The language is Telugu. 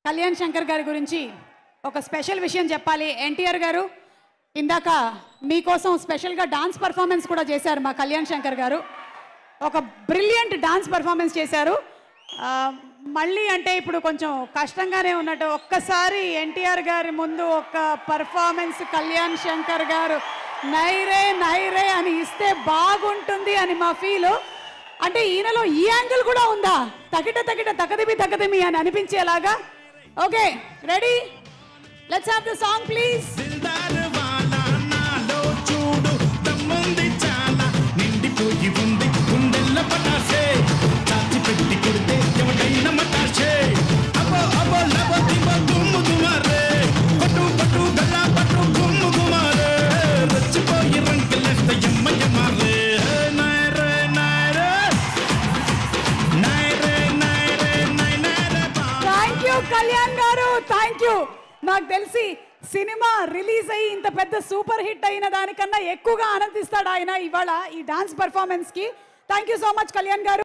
కళ్యాణ్ శంకర్ గారి గురించి ఒక స్పెషల్ విషయం చెప్పాలి. ఎన్టీఆర్ గారు ఇందాక మీకోసం స్పెషల్గా డాన్స్ పర్ఫార్మెన్స్ కూడా చేశారు. మా కళ్యాణ్ శంకర్ గారు ఒక బ్రిలియంట్ డాన్స్ పర్ఫార్మెన్స్ చేశారు. మళ్ళీ అంటే ఇప్పుడు కొంచెం కష్టంగానే ఉన్నట్టు ఒక్కసారి ఎన్టీఆర్ గారి ముందు ఒక పర్ఫార్మెన్స్ కళ్యాణ్ శంకర్ గారు నైరే నైరే అని ఇస్తే బాగుంటుంది అని మా ఫీలు. అంటే ఈయనలో ఈ యాంగిల్ కూడా ఉందా, తగిట తగిట తగదిమి తగదిమి అని అనిపించేలాగా. Okay, ready? Let's have the song please. Kalyan garu thank you. నాకు తెలిసి సినిమా రిలీజ్ అయ్యి ఇంత పెద్ద సూపర్ హిట్ అయిన దానికన్నా ఎక్కువగా ఆనందిస్తాడు ఆయన ఇవాళ ఈ డాన్స్ పర్ఫార్మెన్స్ కి. Thank you so much Kalyan గారు.